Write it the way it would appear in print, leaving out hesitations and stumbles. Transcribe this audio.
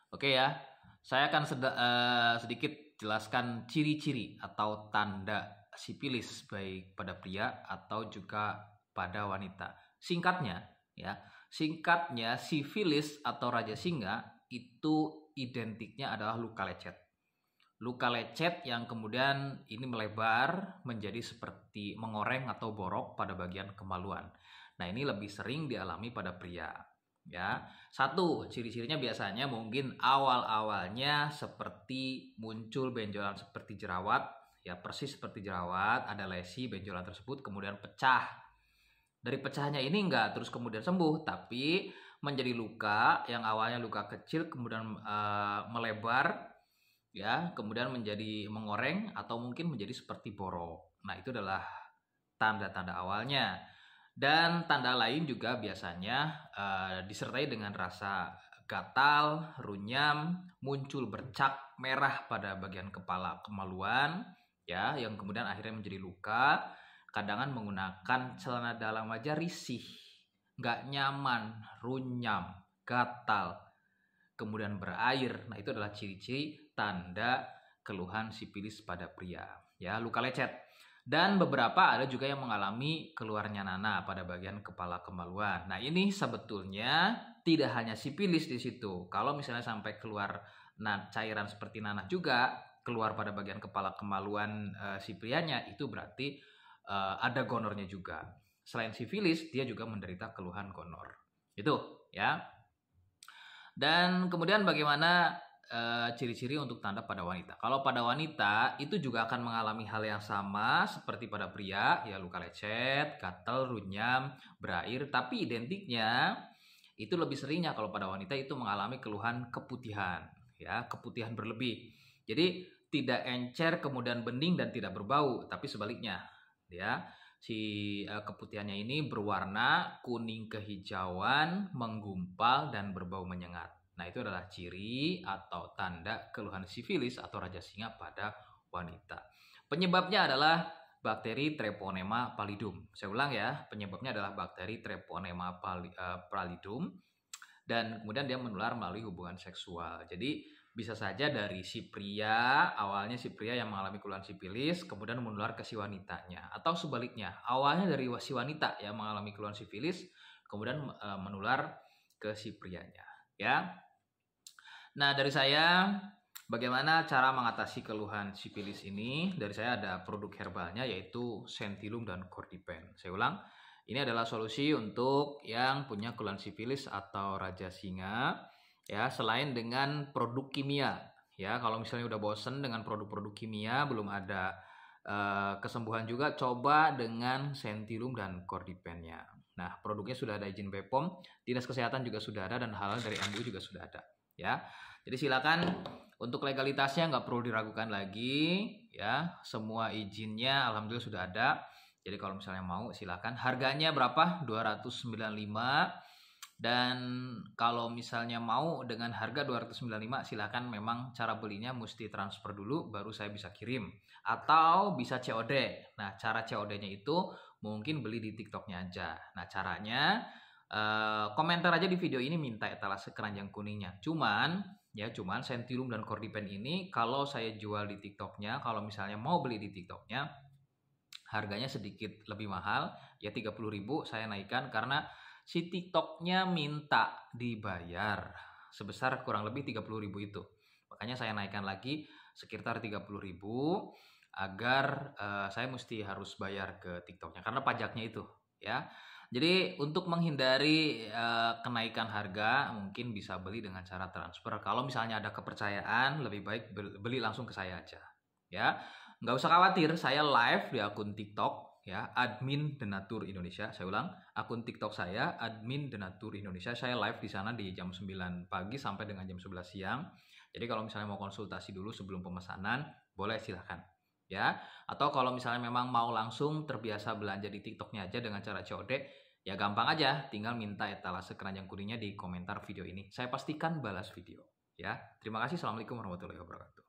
Oke ya, saya akan sedikit jelaskan ciri-ciri atau tanda sifilis baik pada pria atau juga pada wanita. Singkatnya sifilis atau raja singa itu identiknya adalah luka lecet. Luka lecet yang kemudian ini melebar menjadi seperti mengoreng atau borok pada bagian kemaluan. Nah, ini lebih sering dialami pada pria. Ya, satu ciri-cirinya biasanya mungkin awal-awalnya seperti muncul benjolan seperti jerawat, ya persis seperti jerawat, ada lesi benjolan tersebut kemudian pecah. Dari pecahnya ini enggak terus kemudian sembuh, tapi menjadi luka yang awalnya luka kecil kemudian melebar, ya kemudian menjadi mengoreng atau mungkin menjadi seperti borok. Nah, itu adalah tanda-tanda awalnya. Dan tanda lain juga biasanya disertai dengan rasa gatal, runyam, muncul bercak merah pada bagian kepala kemaluan, ya, yang kemudian akhirnya menjadi luka. Kadangan menggunakan celana dalam aja risih, nggak nyaman, runyam, gatal, kemudian berair. Nah, itu adalah ciri-ciri tanda keluhan sifilis pada pria, ya, luka lecet. Dan beberapa ada juga yang mengalami keluarnya nanah pada bagian kepala kemaluan. Nah, ini sebetulnya tidak hanya sifilis di situ. Kalau misalnya sampai keluar cairan seperti nanah juga keluar pada bagian kepala kemaluan si prianya, itu berarti ada gonornya juga. Selain sifilis, dia juga menderita keluhan gonor. Itu, ya. Dan kemudian bagaimana ciri-ciri untuk tanda pada wanita. Kalau pada wanita itu juga akan mengalami hal yang sama seperti pada pria, ya luka lecet, gatal, runyam, berair, tapi identiknya itu lebih seringnya kalau pada wanita itu mengalami keluhan keputihan, ya, keputihan berlebih. Jadi tidak encer kemudian bening dan tidak berbau, tapi sebaliknya, ya. Si keputihannya ini berwarna kuning kehijauan, menggumpal dan berbau menyengat. Nah, itu adalah ciri atau tanda keluhan sifilis atau raja singa pada wanita. Penyebabnya adalah bakteri Treponema pallidum. Saya ulang ya, penyebabnya adalah bakteri Treponema pallidum dan kemudian dia menular melalui hubungan seksual. Jadi bisa saja dari si pria, awalnya si pria yang mengalami keluhan sifilis kemudian menular ke si wanitanya, atau sebaliknya, awalnya dari si wanita yang mengalami keluhan sifilis kemudian menular ke si prianya, ya. Nah, dari saya, bagaimana cara mengatasi keluhan sifilis ini? Dari saya ada produk herbalnya yaitu Sentilum dan Cordypen. Saya ulang, ini adalah solusi untuk yang punya keluhan sifilis atau raja singa, ya, selain dengan produk kimia. Ya, kalau misalnya udah bosen dengan produk-produk kimia, belum ada kesembuhan juga, coba dengan Sentilum dan Cordypen-nya. Nah, produknya sudah ada izin BPOM, Dinas Kesehatan juga sudah ada, dan halal dari MUI juga sudah ada. Ya, jadi silakan untuk legalitasnya nggak perlu diragukan lagi, ya. Semua izinnya alhamdulillah sudah ada. Jadi kalau misalnya mau silakan. Harganya berapa? 295. Dan kalau misalnya mau dengan harga 295 silakan, memang cara belinya mesti transfer dulu baru saya bisa kirim, atau bisa COD. Nah, cara COD-nya itu mungkin beli di TikTok-nya aja. Nah, caranya komentar aja di video ini minta etalase keranjang kuningnya. Cuman Sentilum dan Cordypen ini kalau saya jual di TikTok-nya, kalau misalnya mau beli di TikTok-nya, harganya sedikit lebih mahal, ya 30.000 saya naikkan karena si TikTok-nya minta dibayar sebesar kurang lebih 30.000 itu. Makanya saya naikkan lagi sekitar 30.000 agar saya mesti harus bayar ke TikTok-nya karena pajaknya itu, ya. Jadi untuk menghindari kenaikan harga, mungkin bisa beli dengan cara transfer. Kalau misalnya ada kepercayaan, lebih baik beli langsung ke saya aja, ya. Nggak usah khawatir, saya live di akun TikTok, ya, admin Denatur Indonesia. Saya ulang, akun TikTok saya admin Denatur Indonesia. Saya live di sana di jam 9 pagi sampai dengan jam 11 siang. Jadi kalau misalnya mau konsultasi dulu sebelum pemesanan, boleh silahkan, ya. Atau kalau misalnya memang mau langsung terbiasa belanja di TikToknya aja dengan cara COD, ya gampang aja, tinggal minta etalase keranjang kuningnya di komentar video ini. Saya pastikan balas video, ya. Terima kasih. Assalamualaikum warahmatullahi wabarakatuh.